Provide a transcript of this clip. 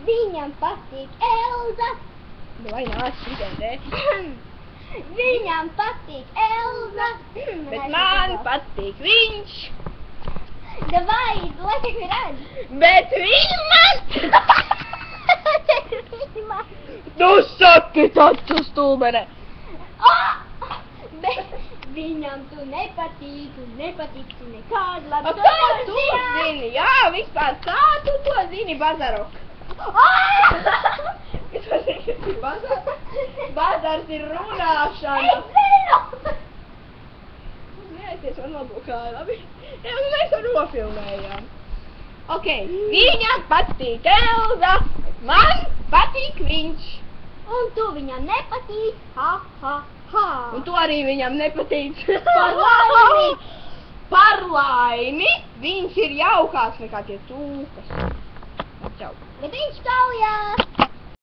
Viņam patīk Elza. Vai nāc šitien te. Viņam patīk Elza. Bet man patīk viņš. Davai, lai tev redz. Bet viņa man. Nu saki taču stulbene. Bet viņam tu nepatīk un nepatīksi nekādu labu. Kā tu zini? Jā, vispār kā tu to zini, Bazarok? Es zinu, kas ir bazars. Bazars ir runāšana. Es zinu! Neaizies man labokā, labi? Jā, mēs to nofilmējām. Ok, viņam patīk Elza, man patīk viņš. Un tu viņam nepatīk. Ha, ha, ha. Un tu arī viņam nepatīc. Par laimi! Par laimi viņš ir jaukāks nekā tie cūkas. Čau. Bet viņš kaujās.